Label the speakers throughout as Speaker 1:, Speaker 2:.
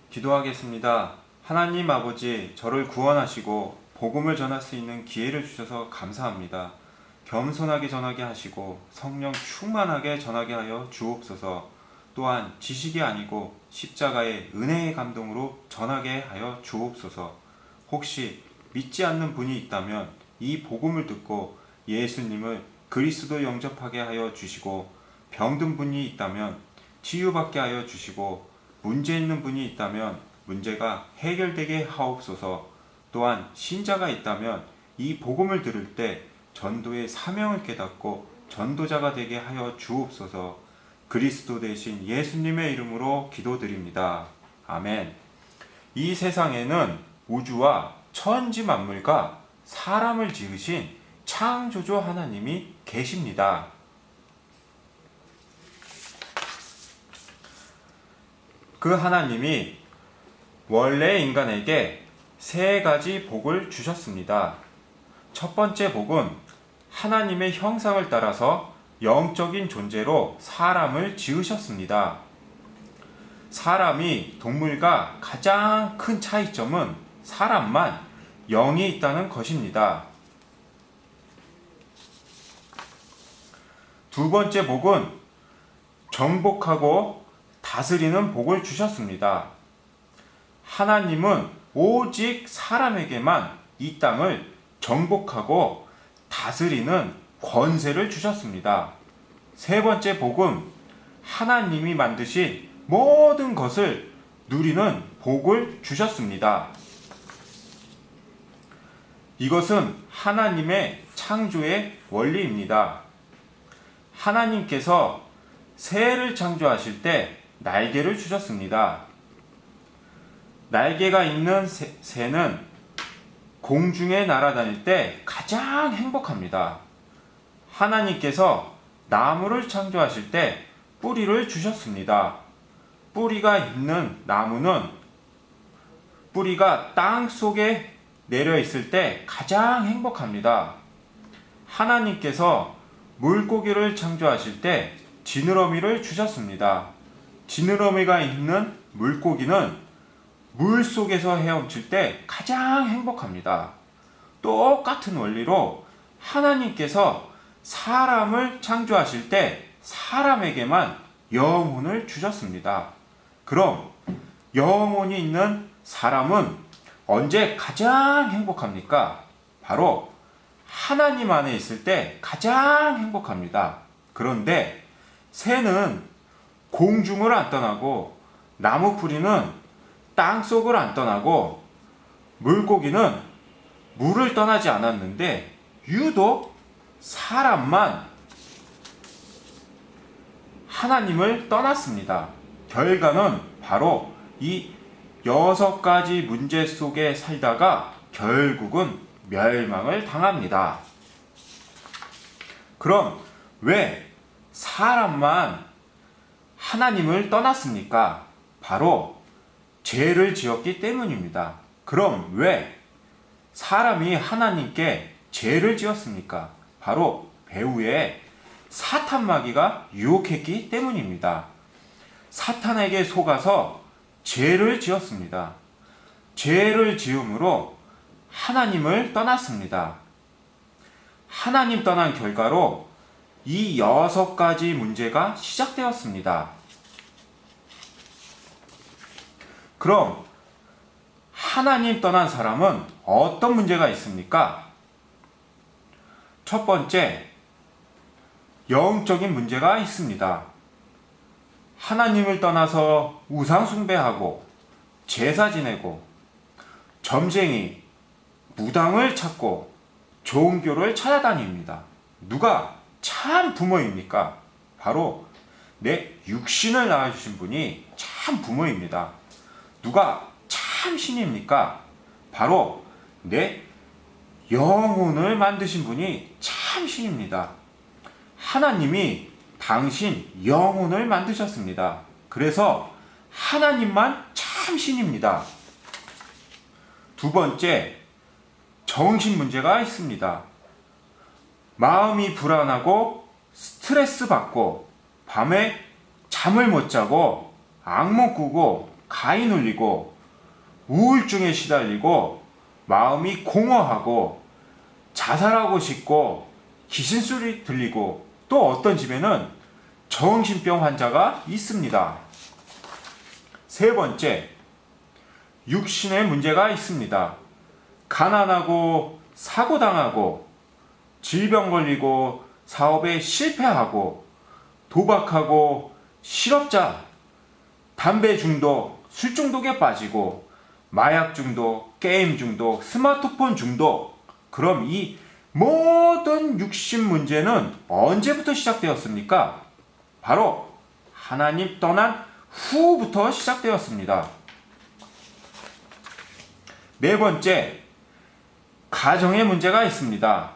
Speaker 1: 기도하겠습니다. 하나님 아버지, 저를 구원하시고 복음을 전할 수 있는 기회를 주셔서 감사합니다. 겸손하게 전하게 하시고 성령 충만하게 전하게 하여 주옵소서. 또한 지식이 아니고 십자가의 은혜의 감동으로 전하게 하여 주옵소서. 혹시 믿지 않는 분이 있다면 이 복음을 듣고 예수님을 그리스도 영접하게 하여 주시고, 병든 분이 있다면 치유받게 하여 주시고, 문제 있는 분이 있다면 문제가 해결되게 하옵소서. 또한 신자가 있다면 이 복음을 들을 때 전도의 사명을 깨닫고 전도자가 되게 하여 주옵소서. 그리스도 대신 예수님의 이름으로 기도드립니다. 아멘. 이 세상에는 우주와 천지 만물과 사람을 지으신 창조주 하나님이 계십니다. 그 하나님이 원래 인간에게 세 가지 복을 주셨습니다. 첫 번째 복은 하나님의 형상을 따라서 영적인 존재로 사람을 지으셨습니다. 사람이 동물과 가장 큰 차이점은 사람만 영이 있다는 것입니다. 두 번째 복은 정복하고 다스리는 복을 주셨습니다. 하나님은 오직 사람에게만 이 땅을 정복하고 다스리는 권세를 주셨습니다. 세 번째 복은 하나님이 만드신 모든 것을 누리는 복을 주셨습니다. 이것은 하나님의 창조의 원리입니다. 하나님께서 새를 창조하실 때 날개를 주셨습니다. 날개가 있는 새는 공중에 날아다닐 때 가장 행복합니다. 하나님께서 나무를 창조하실 때 뿌리를 주셨습니다. 뿌리가 있는 나무는 뿌리가 땅 속에 내려 있을 때 가장 행복합니다. 하나님께서 물고기를 창조하실 때 지느러미를 주셨습니다. 지느러미가 있는 물고기는 물 속에서 헤엄칠 때 가장 행복합니다. 똑같은 원리로 하나님께서 사람을 창조하실 때 사람에게만 영혼을 주셨습니다. 그럼 영혼이 있는 사람은 언제 가장 행복합니까? 바로 하나님 안에 있을 때 가장 행복합니다. 그런데 새는 공중을 안 떠나고, 나무 뿌리는 땅 속을 안 떠나고, 물고기는 물을 떠나지 않았는데 유독 사람만 하나님을 떠났습니다. 결과는 바로 이 6가지 문제 속에 살다가 결국은 멸망을 당합니다. 그럼 왜 사람만 하나님을 떠났습니까? 바로 죄를 지었기 때문입니다. 그럼 왜 사람이 하나님께 죄를 지었습니까? 바로 배후에 사탄 마귀가 유혹했기 때문입니다. 사탄에게 속아서 죄를 지었습니다. 죄를 지음으로 하나님을 떠났습니다. 하나님 떠난 결과로 이 6가지 문제가 시작되었습니다. 그럼 하나님 떠난 사람은 어떤 문제가 있습니까? 첫 번째, 영적인 문제가 있습니다. 하나님을 떠나서 우상 숭배하고 제사 지내고 점쟁이, 무당을 찾고 종교를 찾아다닙니다. 누가 참 부모입니까? 바로 내 육신을 낳아주신 분이 참 부모입니다. 누가 참 신입니까? 바로 내 영혼을 만드신 분이 참 신입니다. 하나님이 당신 영혼을 만드셨습니다. 그래서 하나님만 참 신입니다. 두 번째, 정신 문제가 있습니다. 마음이 불안하고 스트레스 받고 밤에 잠을 못 자고 악몽 꾸고 가히 눌리고 우울증에 시달리고 마음이 공허하고 자살하고 싶고 귀신소리 들리고 또 어떤 집에는 정신병 환자가 있습니다. 세 번째, 육신의 문제가 있습니다. 가난하고 사고당하고 질병 걸리고 사업에 실패하고 도박하고 실업자, 담배 중독, 술 중독에 빠지고 마약 중독, 게임 중독, 스마트폰 중독. 그럼 이 모든 육신 문제는 언제부터 시작되었습니까? 바로 하나님 떠난 후부터 시작되었습니다. 네 번째, 가정의 문제가 있습니다.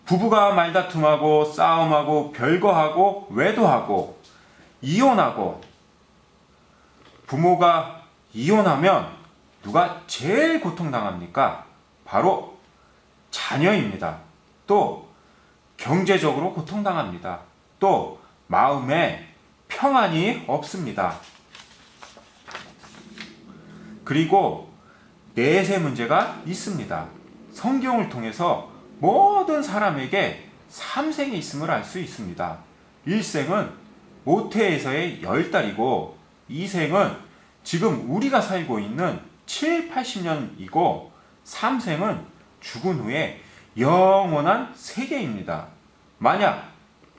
Speaker 1: 부부가 말다툼하고 싸움하고 별거하고 외도하고 이혼하고. 부모가 이혼하면 누가 제일 고통당합니까? 바로 자녀입니다. 또 경제적으로 고통당합니다. 또 마음에 평안이 없습니다. 그리고 내세 문제가 있습니다. 성경을 통해서 모든 사람에게 3생이 있음을 알 수 있습니다. 1생은 모태에서의 10달이고 2생은 지금 우리가 살고 있는 7, 80년이고 3생은 죽은 후에 영원한 세계입니다. 만약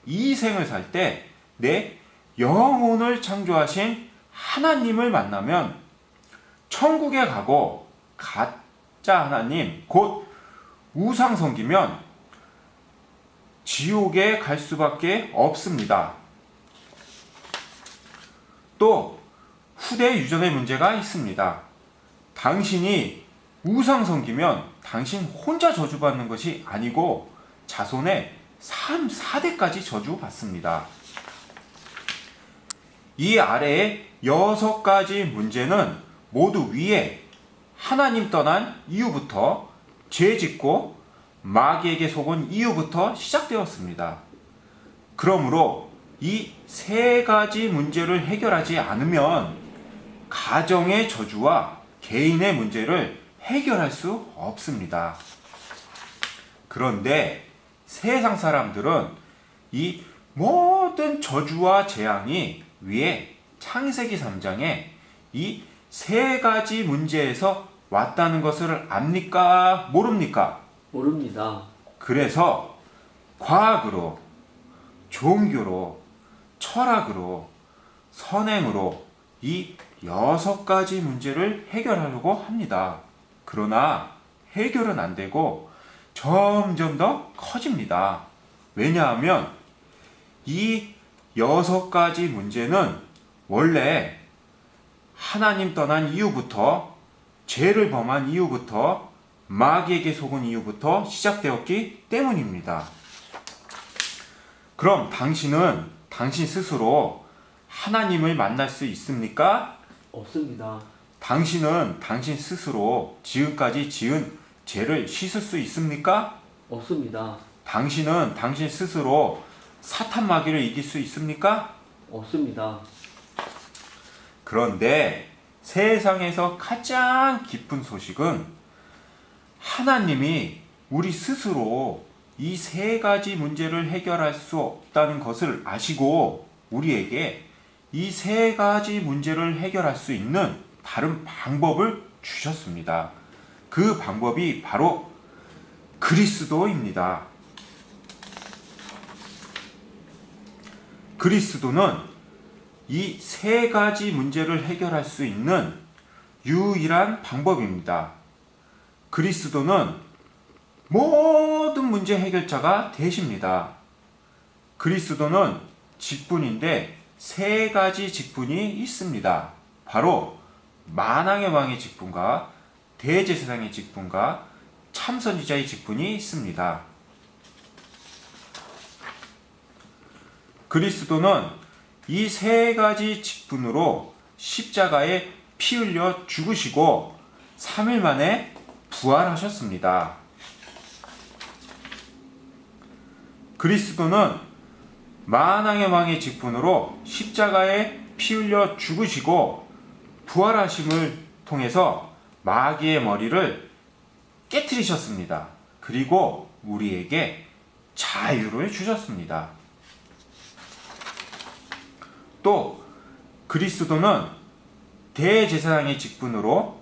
Speaker 1: 2생을 살 때 내 영혼을 창조하신 하나님을 만나면 천국에 가고 가짜 하나님 곧 우상 섬기면 지옥에 갈 수밖에 없습니다. 또 후대 유전의 문제가 있습니다. 당신이 우상 섬기면 당신 혼자 저주받는 것이 아니고 자손의 3, 4대까지 저주받습니다. 이 아래의 6가지 문제는 모두 위에 하나님 떠난 이후부터 죄 짓고 마귀에게 속은 이후부터 시작되었습니다. 그러므로 이 3가지 문제를 해결하지 않으면 가정의 저주와 개인의 문제를 해결할 수 없습니다. 그런데 세상 사람들은 이 모든 저주와 재앙이 위에 창세기 3장에 이 3가지 문제에서 왔다는 것을 압니까? 모릅니까?
Speaker 2: 모릅니다.
Speaker 1: 그래서 과학으로, 종교로, 철학으로, 선행으로 이 6가지 문제를 해결하려고 합니다. 그러나 해결은 안 되고 점점 더 커집니다. 왜냐하면 이 6가지 문제는 원래 하나님 떠난 이후부터 죄를 범한 이후부터 마귀에게 속은 이후부터 시작되었기 때문입니다. 그럼 당신은 당신 스스로 하나님을 만날 수 있습니까?
Speaker 2: 없습니다.
Speaker 1: 당신은 당신 스스로 지금까지 지은 죄를 씻을 수 있습니까?
Speaker 2: 없습니다.
Speaker 1: 당신은 당신 스스로 사탄 마귀를 이길 수 있습니까?
Speaker 2: 없습니다.
Speaker 1: 그런데 세상에서 가장 기쁜 소식은 하나님이 우리 스스로 이 3가지 문제를 해결할 수 없다는 것을 아시고 우리에게 이 3가지 문제를 해결할 수 있는 다른 방법을 주셨습니다. 그 방법이 바로 그리스도입니다. 그리스도는 이 3가지 문제를 해결할 수 있는 유일한 방법입니다. 그리스도는 모든 문제 해결자가 되십니다. 그리스도는 직분인데 3가지 직분이 있습니다. 바로 만왕의 왕의 직분과 대제사장의 직분과 참선지자의 직분이 있습니다. 그리스도는 이 3가지 직분으로 십자가에 피 흘려 죽으시고 3일 만에 부활하셨습니다. 그리스도는 만왕의 왕의 직분으로 십자가에 피 흘려 죽으시고 부활하심을 통해서 마귀의 머리를 깨트리셨습니다. 그리고 우리에게 자유를 주셨습니다. 또 그리스도는 대제사장의 직분으로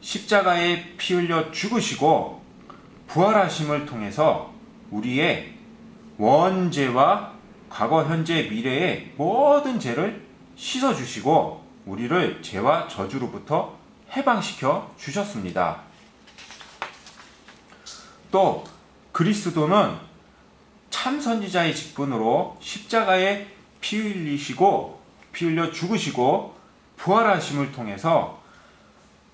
Speaker 1: 십자가에 피 흘려 죽으시고 부활하심을 통해서 우리의 원죄와 과거, 현재, 미래의 모든 죄를 씻어주시고 우리를 죄와 저주로부터 해방시켜 주셨습니다. 또 그리스도는 참 선지자의 직분으로 십자가에 피 흘려 죽으시고 부활하심을 통해서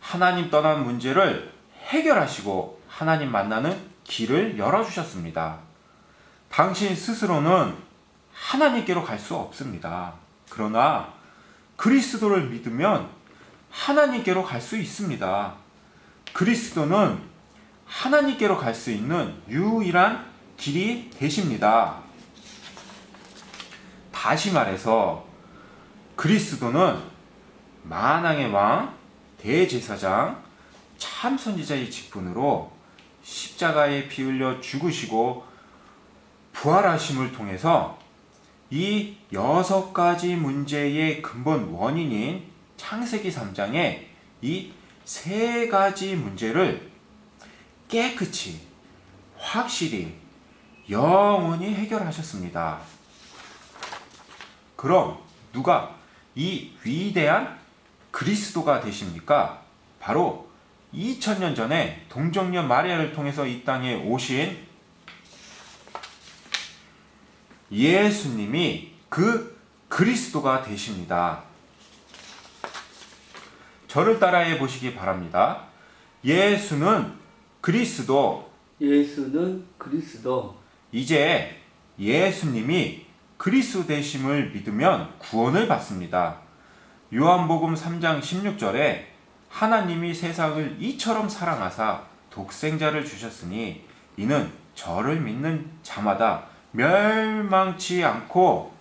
Speaker 1: 하나님 떠난 문제를 해결하시고 하나님 만나는 길을 열어주셨습니다. 당신 스스로는 하나님께로 갈 수 없습니다. 그러나 그리스도를 믿으면 하나님께로 갈 수 있습니다. 그리스도는 하나님께로 갈 수 있는 유일한 길이 되십니다. 다시 말해서 그리스도는 만왕의 왕, 대제사장, 참선지자의 직분으로 십자가에 피 흘려 죽으시고 부활하심을 통해서 이 6가지 문제의 근본 원인인 창세기 3장의 이 3가지 문제를 깨끗이, 확실히, 영원히 해결하셨습니다. 그럼 누가 이 위대한 그리스도가 되십니까? 바로 2000년 전에 동정녀 마리아를 통해서 이 땅에 오신 예수님이 그 그리스도가 되십니다. 저를 따라해 보시기 바랍니다. 예수는 그리스도.
Speaker 2: 예수는 그리스도.
Speaker 1: 이제 예수님이 그리스도 되심을 믿으면 구원을 받습니다. 요한복음 3장 16절에 하나님이 세상을 이처럼 사랑하사 독생자를 주셨으니 이는 저를 믿는 자마다 멸망치 않고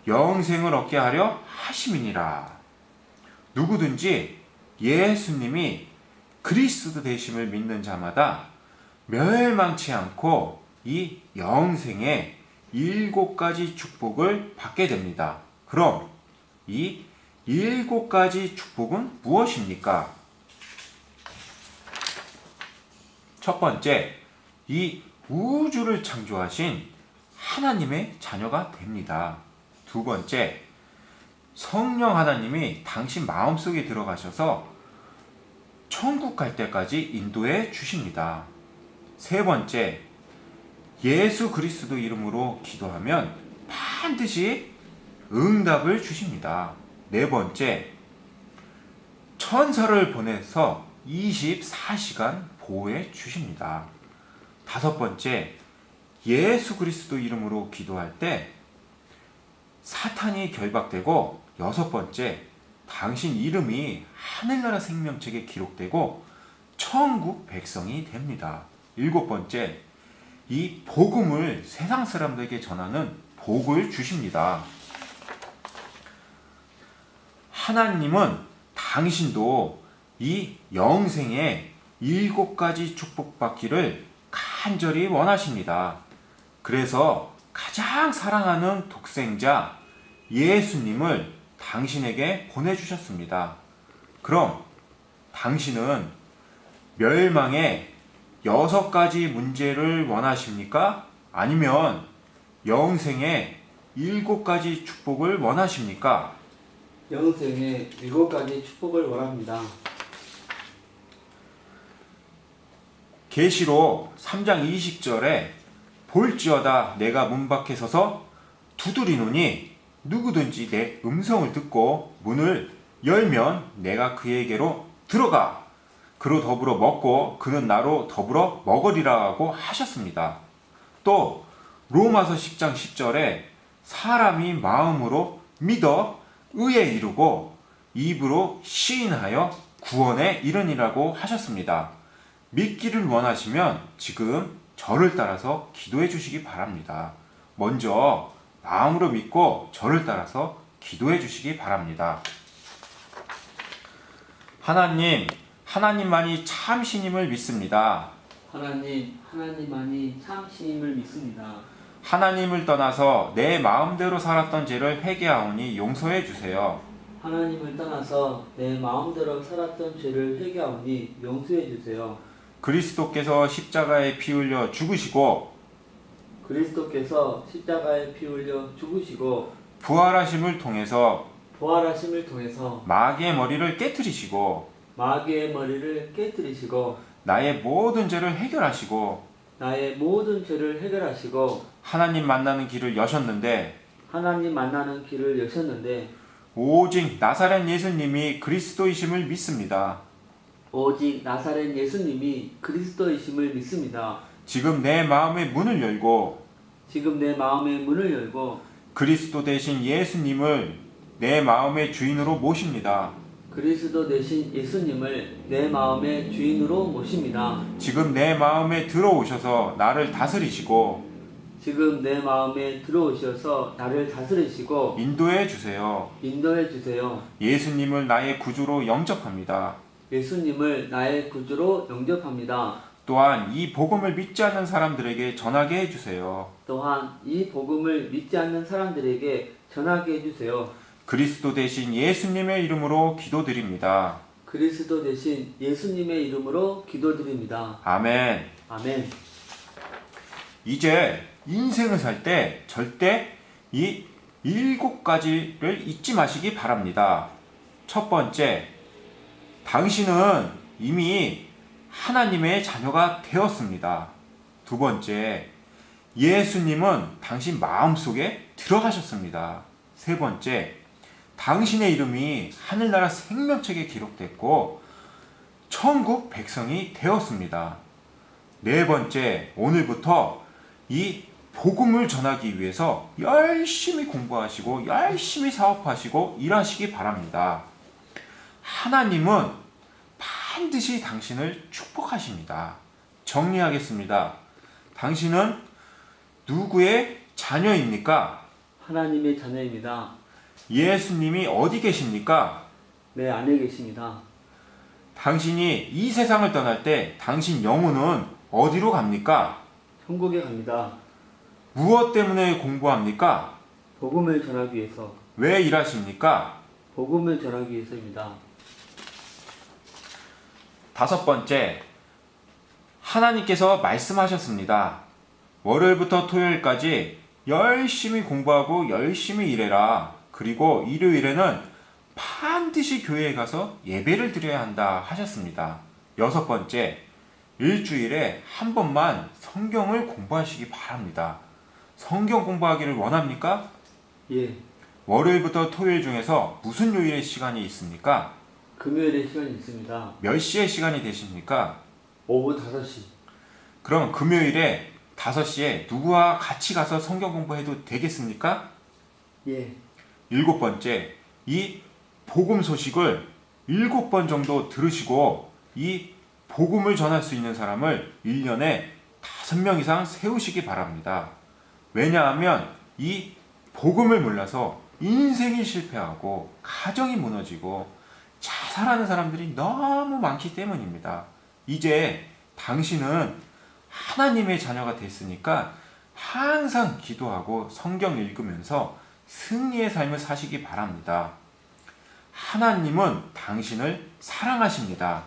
Speaker 1: 영생을 얻게 하려 하심이니라. 누구든지 예수님이 그리스도 되심을 믿는 자마다 멸망치 않고 이 영생의 7가지 축복을 받게 됩니다. 그럼 이 7가지 축복은 무엇입니까? 첫 번째, 이 우주를 창조하신 하나님의 자녀가 됩니다. 두 번째, 성령 하나님이 당신 마음속에 들어가셔서 천국 갈 때까지 인도해 주십니다. 세 번째, 예수 그리스도 이름으로 기도하면 반드시 응답을 주십니다. 네 번째, 천사를 보내서 24시간 보호해 주십니다. 다섯 번째, 예수 그리스도 이름으로 기도할 때 사탄이 결박되고, 여섯 번째, 당신 이름이 하늘나라 생명책에 기록되고 천국 백성이 됩니다. 일곱 번째, 이 복음을 세상 사람들에게 전하는 복을 주십니다. 하나님은 당신도 이 영생의 7가지 축복받기를 간절히 원하십니다. 그래서 가장 사랑하는 독생자 예수님을 당신에게 보내주셨습니다. 그럼 당신은 멸망의 6가지 문제를 원하십니까? 아니면 영생의 7가지 축복을 원하십니까?
Speaker 2: 영생의 7가지 축복을 원합니다.
Speaker 1: 계시록 3장 20절에 볼지어다 내가 문 밖에 서서 두드리노니 누구든지 내 음성을 듣고 문을 열면 내가 그에게로 들어가 그로 더불어 먹고 그는 나로 더불어 먹으리라고 하셨습니다. 또 로마서 10장 10절에 사람이 마음으로 믿어 의에 이르고 입으로 시인하여 구원에 이르니라고 하셨습니다. 믿기를 원하시면 지금 저를 따라서 기도해 주시기 바랍니다. 먼저 마음으로 믿고 저를 따라서 기도해 주시기 바랍니다. 하나님만이 참 신임을 믿습니다.
Speaker 2: 하나님만이 참 신임을 믿습니다.
Speaker 1: 하나님을 떠나서 내 마음대로 살았던 죄를 회개하오니 용서해 주세요.
Speaker 2: 하나님을 떠나서 내 마음대로 살았던 죄를 회개하오니 용서해 주세요.
Speaker 1: 그리스도께서 십자가에 피 흘려 죽으시고
Speaker 2: 그리스도께서 십자가에 피 흘려 죽으시고
Speaker 1: 부활하심을 통해서
Speaker 2: 부활하심을 통해서
Speaker 1: 마귀의 머리를 깨뜨리시고
Speaker 2: 마귀의 머리를 깨뜨리시고
Speaker 1: 나의 모든 죄를 해결하시고
Speaker 2: 나의 모든 죄를 해결하시고
Speaker 1: 하나님 만나는 길을 여셨는데
Speaker 2: 하나님 만나는 길을 여셨는데
Speaker 1: 오직 나사렛 예수님이 그리스도이심을 믿습니다.
Speaker 2: 오직 나사렛 예수님이 그리스도이심을 믿습니다.
Speaker 1: 지금 내 마음의 문을 열고
Speaker 2: 지금 내 마음의 문을 열고
Speaker 1: 그리스도 대신 예수님을 내 마음의 주인으로 모십니다.
Speaker 2: 그리스도 대신 예수님을 내 마음의 주인으로 모십니다.
Speaker 1: 지금 내 마음에 들어오셔서 나를 다스리시고
Speaker 2: 지금 내 마음에 들어오셔서 나를 다스리시고
Speaker 1: 인도해 주세요.
Speaker 2: 인도해 주세요.
Speaker 1: 예수님을 나의 구주로 영접합니다.
Speaker 2: 예수님을 나의 구주로 영접합니다.
Speaker 1: 또한 이 복음을 믿지 않는 사람들에게 전하게 해주세요.
Speaker 2: 또한 이 복음을 믿지 않는 사람들에게 전하게 해주세요.
Speaker 1: 그리스도 대신 예수님의 이름으로 기도드립니다.
Speaker 2: 그리스도 대신 예수님의 이름으로 기도드립니다.
Speaker 1: 아멘.
Speaker 2: 아멘.
Speaker 1: 이제 인생을 살 때 절대 이 7가지를 잊지 마시기 바랍니다. 첫 번째, 당신은 이미 하나님의 자녀가 되었습니다. 두 번째, 예수님은 당신 마음속에 들어가셨습니다. 세 번째, 당신의 이름이 하늘나라 생명책에 기록됐고 천국 백성이 되었습니다. 네 번째, 오늘부터 이 복음을 전하기 위해서 열심히 공부하시고 열심히 사업하시고 일하시기 바랍니다. 하나님은 반드시 당신을 축복하십니다. 정리하겠습니다. 당신은 누구의 자녀입니까?
Speaker 2: 하나님의 자녀입니다.
Speaker 1: 예수님이 어디 계십니까?
Speaker 2: 내 안에 계십니다.
Speaker 1: 당신이 이 세상을 떠날 때 당신 영혼은 어디로 갑니까?
Speaker 2: 천국에 갑니다.
Speaker 1: 무엇 때문에 공부합니까?
Speaker 2: 복음을 전하기 위해서.
Speaker 1: 왜 일하십니까?
Speaker 2: 복음을 전하기 위해서입니다.
Speaker 1: 다섯 번째, 하나님께서 말씀하셨습니다. 월요일부터 토요일까지 열심히 공부하고 열심히 일해라. 그리고 일요일에는 반드시 교회에 가서 예배를 드려야 한다 하셨습니다. 여섯 번째, 일주일에 한 번만 성경을 공부하시기 바랍니다. 성경 공부하기를 원합니까?
Speaker 2: 예.
Speaker 1: 월요일부터 토요일 중에서 무슨 요일의 시간이 있습니까?
Speaker 2: 금요일에 시간이 있습니다.
Speaker 1: 몇 시의 시간이 되십니까?
Speaker 2: 오후 5시.
Speaker 1: 그럼 금요일에 5시에 누구와 같이 가서 성경 공부해도 되겠습니까?
Speaker 2: 예.
Speaker 1: 일곱 번째, 이 복음 소식을 7번 정도 들으시고 이 복음을 전할 수 있는 사람을 1년에 5명 이상 세우시기 바랍니다. 왜냐하면 이 복음을 몰라서 인생이 실패하고 가정이 무너지고 자살하는 사람들이 너무 많기 때문입니다. 이제 당신은 하나님의 자녀가 됐으니까 항상 기도하고 성경 읽으면서 승리의 삶을 사시기 바랍니다. 하나님은 당신을 사랑하십니다.